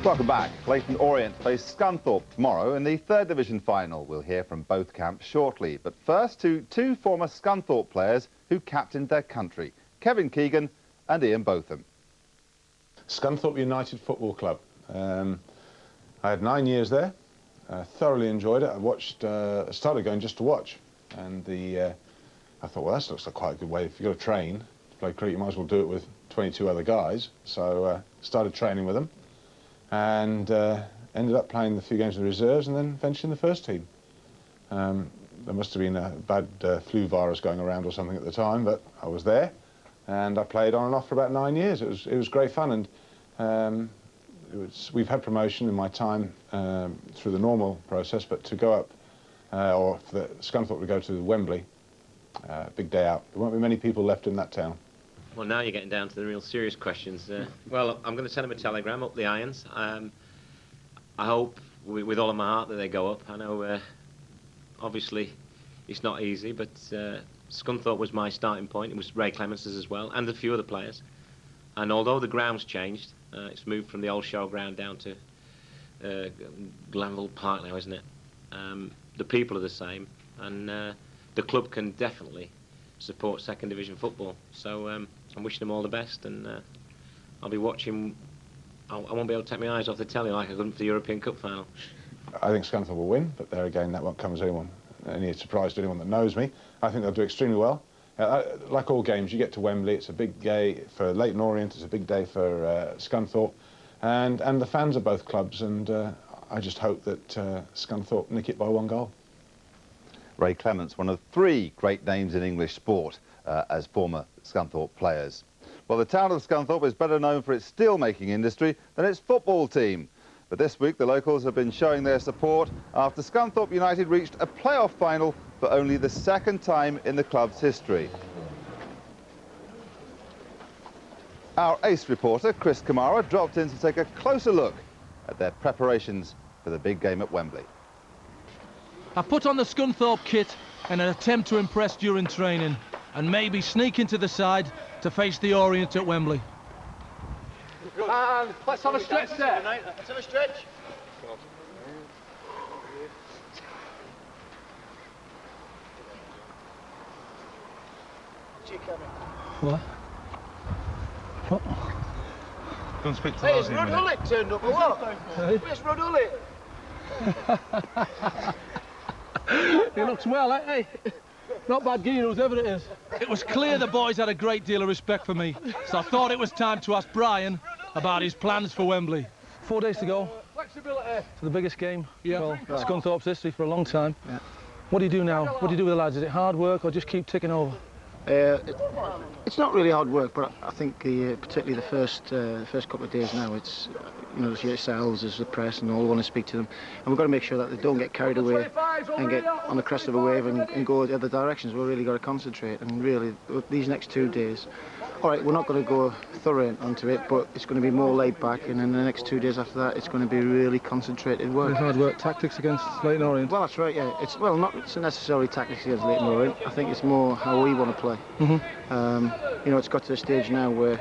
Welcome back. Leyton Orient face Scunthorpe tomorrow in the third division final. We'll hear from both camps shortly. But first to two former Scunthorpe players who captained their country, Kevin Keegan and Ian Botham. Scunthorpe United Football Club. I had 9 years there. Thoroughly enjoyed it. I started going just to watch, and I thought, well, that looks like quite a good way. If you've got to train to play cricket, you might as well do it with 22 other guys. So started training with them, and ended up playing a few games in the reserves, and then eventually in the first team. There must have been a bad flu virus going around or something at the time, but I was there, and I played on and off for about 9 years. It was great fun, and we've had promotion in my time through the normal process, but to go up, or for Scunthorpe to go to Wembley, big day out. There won't be many people left in that town. Well, now you're getting down to the real serious questions. Well, I'm going to send them a telegram up the irons. I hope, with all of my heart, that they go up. I know, obviously, it's not easy, but Scunthorpe was my starting point. It was Ray Clemence's as well, and a few other players. And although the ground's changed, it's moved from the old showground down to Glanford Park now, isn't it? The people are the same, and the club can definitely support second division football. So I'm wishing them all the best, and I'll be watching. I won't be able to take my eyes off the telly like I couldn't for the European Cup final. I think Scunthorpe will win, but there again, that won't come as any surprise to anyone that knows me. I think they'll do extremely well. Like all games, you get to Wembley, it's a big day for Leyton Orient, it's a big day for Scunthorpe, and the fans of both clubs, and I just hope that Scunthorpe nick it by 1 goal. Ray Clemence, one of 3 great names in English sport as former Scunthorpe players. Well, the town of Scunthorpe is better known for its steel-making industry than its football team. But this week, the locals have been showing their support after Scunthorpe United reached a playoff final for only the 2nd time in the club's history. Our ace reporter, Chris Kamara, dropped in to take a closer look at their preparations for the big game at Wembley. I put on the Scunthorpe kit in an attempt to impress during training and maybe sneak into the side to face the Orient at Wembley. And let's have a stretch there. Let's have a stretch. What? What? Don't speak to Hey, us. is Rod Hullet turned up or what? Where's Rod Hullet? He looks well, eh? Hey, not bad gear, whoever it is. It was clear the boys had a great deal of respect for me, so I thought it was time to ask Brian about his plans for Wembley. 4 days to go. Flexibility. To the biggest game. Yeah. Well, Scunthorpe's history for a long time. Yeah. What do you do now? What do you do with the lads? Is it hard work or just keep ticking over? It's not really hard work, but I think particularly the first couple of days now, it's it's yourselves as the press and all want to speak to them, and we've got to make sure that they don't get carried away and get on the crest of a wave and go the other directions. We've really got to concentrate, and really these next 2 days, all right, we're not going to go thorough onto it, but it's going to be more laid back, and then the next 2 days after that, it's going to be really concentrated work. Hard work, tactics against Leyton Orient. Well, that's right. Yeah, it's not necessarily tactics against Leyton Orient. I think it's more how we want to play. It's got to the stage now where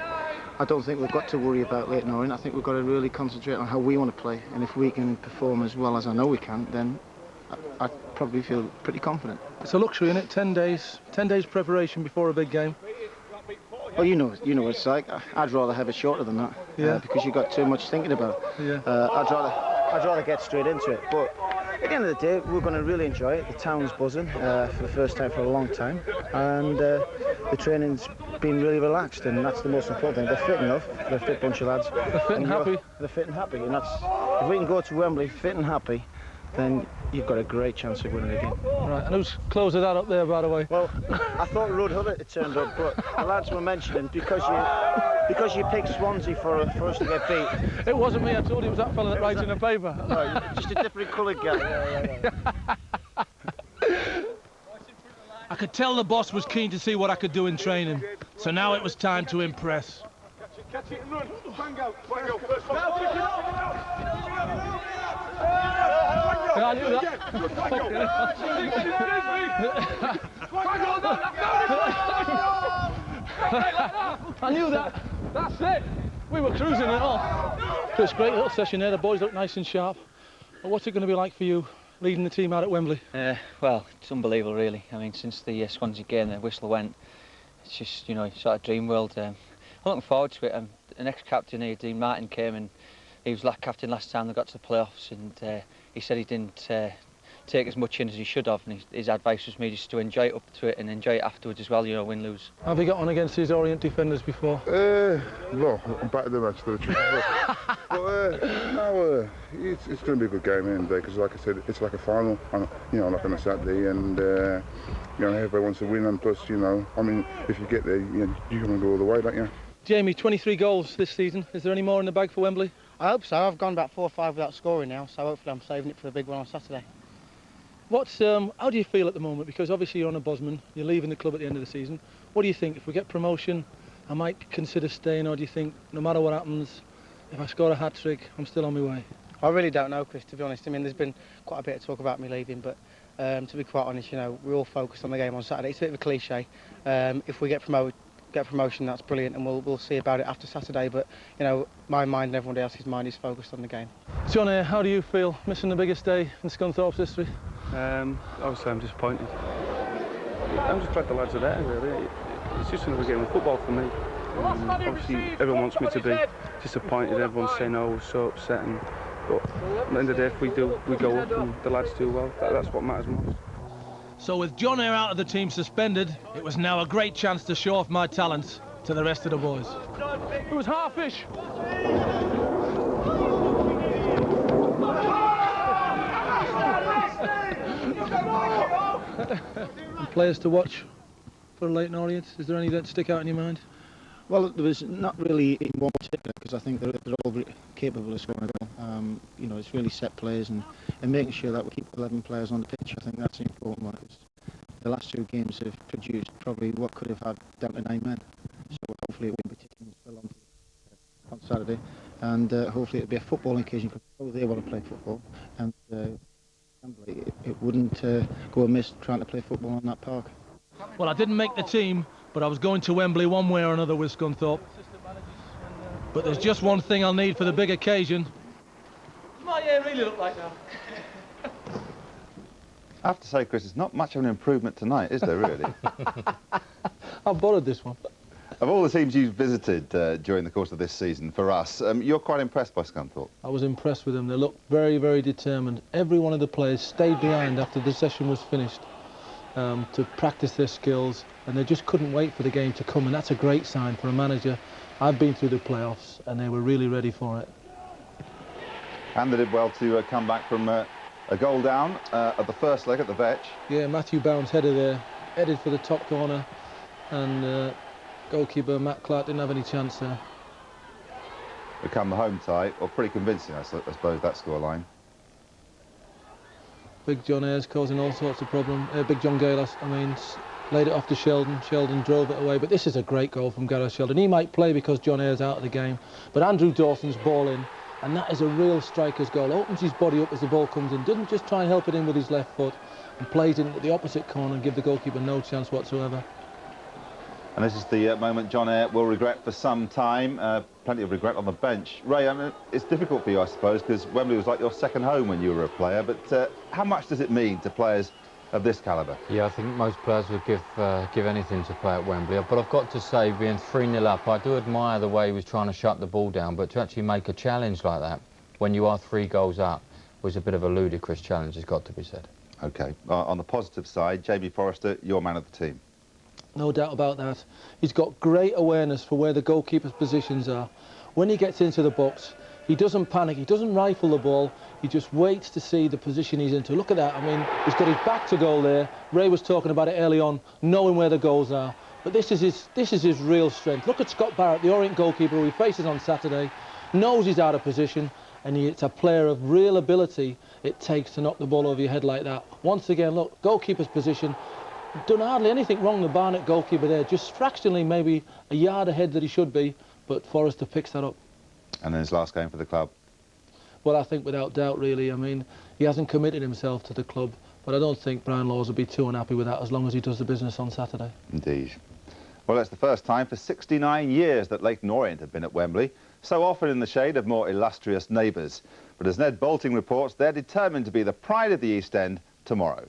I don't think we've got to worry about Leyton Orient. I think we've got to really concentrate on how we want to play, and if we can perform as well as I know we can, then I probably feel pretty confident. It's a luxury, isn't it? 10 days preparation before a big game. Well, you know what it's like. I'd rather have it shorter than that. Yeah. Because you've got too much thinking about. Yeah. I'd rather get straight into it. But at the end of the day, we're going to really enjoy it. The town's buzzing for the first time for a long time, and the training's been really relaxed, and that's the most important thing. They're fit enough. They're a fit bunch of lads. They're fit and happy. They're fit and happy, and that's, if we can go to Wembley fit and happy, then you've got a great chance of winning again. Right, and who's closing that up there, by the way? Well, I thought Rod Hullet had turned up, but the lads were mentioning because you picked Swansea for us to get beat. It wasn't me, I told you it was that fella that writes in the paper. No, just a different coloured guy. Yeah. I could tell the boss was keen to see what I could do in training, so now it was time to impress. Catch it and run. Bang out. First one. Yeah, I knew that. I knew that. That's it. We were cruising it all. Chris, great little session there. The boys look nice and sharp. But what's it going to be like for you leading the team out at Wembley? Well, it's unbelievable, really. I mean, since the Swansea game, the whistle went, it's just, you know, sort of dream world. I'm looking forward to it. The next captain here, Dean Martin, came and he was captain last time they got to the playoffs, and he said he didn't take as much in as he should have, and his advice was me just to enjoy it up to it and enjoy it afterwards as well, you know, win, lose. Have you got on against these Orient defenders before? No, I'm better than actually. No, it's going to be a good game in there because, like I said, it's like a final, you know, like on a Saturday, and you know, everybody wants to win, and plus, you know, I mean, if you get there, you want to go all the way, don't you? Jamie, 23 goals this season. Is there any more in the bag for Wembley? I hope so. I've gone about 4 or 5 without scoring now, so hopefully I'm saving it for the big one on Saturday. How do you feel at the moment? Because obviously you're on a Bosman, you're leaving the club at the end of the season. What do you think? If we get promotion, I might consider staying, or do you think no matter what happens, if I score a hat-trick, I'm still on my way? I really don't know, Chris, to be honest. I mean, there's been quite a bit of talk about me leaving, but to be quite honest, you know, we're all focused on the game on Saturday. It's a bit of a cliche. If we get promotion, that's brilliant, and we'll see about it after Saturday. But you know, my mind and everyone else's mind is focused on the game. John, how do you feel missing the biggest day in Scunthorpe's history? Obviously, I'm disappointed. I'm just glad the lads are there, really. It's just another game of football for me. Obviously, everyone wants me to be disappointed. Everyone's saying, "Oh, we're so upsetting." But at the end of the day, if we go up and the lads do well, that's what matters most. So with John Eyre out of the team suspended, it was now a great chance to show off my talents to the rest of the boys. It was half-ish. And players to watch for Leyton Orient, is there any that stick out in your mind? Well, there was not really in one particular, because I think they're all capable of scoring a goal. You know, it's really set plays and making sure that we keep 11 players on the pitch. I think that's an important one, because the last 2 games have produced probably what could have had down to 9 men. So hopefully it won't be taken still on Saturday, and hopefully it'll be a footballing occasion, because they want to play football, and it wouldn't go amiss trying to play football on that park. Well, I didn't make the team, but I was going to Wembley one way or another with Scunthorpe. But there's just one thing I'll need for the big occasion. What's my hair really look like now? I have to say, Chris, it's not much of an improvement tonight, is there, really? I've borrowed this one. Of all the teams you've visited during the course of this season, for us, you're quite impressed by Scunthorpe. I was impressed with them. They looked very, very determined. Every one of the players stayed behind after the session was finished to practice their skills, and they just couldn't wait for the game to come, and that's a great sign for a manager. I've been through the playoffs, and they were really ready for it. And they did well to come back from a goal down at the first leg at the Vetch. Yeah, Matthew Bound's header there, headed for the top corner, and goalkeeper Matt Clark didn't have any chance there. Become the home tie, or pretty convincing, I suppose, that scoreline. Big John Ayres causing all sorts of problems. Big John Galas, I mean, laid it off to Sheldon. Sheldon drove it away, but this is a great goal from Gareth Sheldon. He might play because John Ayres out of the game, but Andrew Dawson's ball in, and that is a real striker's goal. Opens his body up as the ball comes in, doesn't just try and help it in with his left foot, and plays it into the opposite corner and give the goalkeeper no chance whatsoever. And this is the moment John Eyre will regret for some time. Plenty of regret on the bench. Ray, I mean, it's difficult for you, I suppose, because Wembley was like your second home when you were a player, but how much does it mean to players of this calibre? Yeah, I think most players would give anything to play at Wembley, but I've got to say, being 3-0 up, I do admire the way he was trying to shut the ball down, but to actually make a challenge like that when you are 3 goals up was a bit of a ludicrous challenge, it's got to be said. OK, on the positive side, Jamie Forrester, your man of the team. No doubt about that. He's got great awareness for where the goalkeeper's positions are. When he gets into the box, he doesn't panic, he doesn't rifle the ball, he just waits to see the position he's into. Look at that, I mean, he's got his back to goal there. Ray was talking about it early on, knowing where the goals are. But this is his real strength. Look at Scott Barrett, the Orient goalkeeper who he faces on Saturday, knows he's out of position, and it's a player of real ability it takes to knock the ball over your head like that. Once again, look, goalkeeper's position, done hardly anything wrong, the Barnet goalkeeper there, just fractionally maybe a yard ahead that he should be, but Forrester picks that up. And then his last game for the club? Well, I think without doubt, really. I mean, he hasn't committed himself to the club, but I don't think Brian Laws will be too unhappy with that as long as he does the business on Saturday. Indeed. Well, it's the first time for 69 years that Leyton Orient have been at Wembley, so often in the shade of more illustrious neighbours. But as Ned Bolting reports, they're determined to be the pride of the East End tomorrow.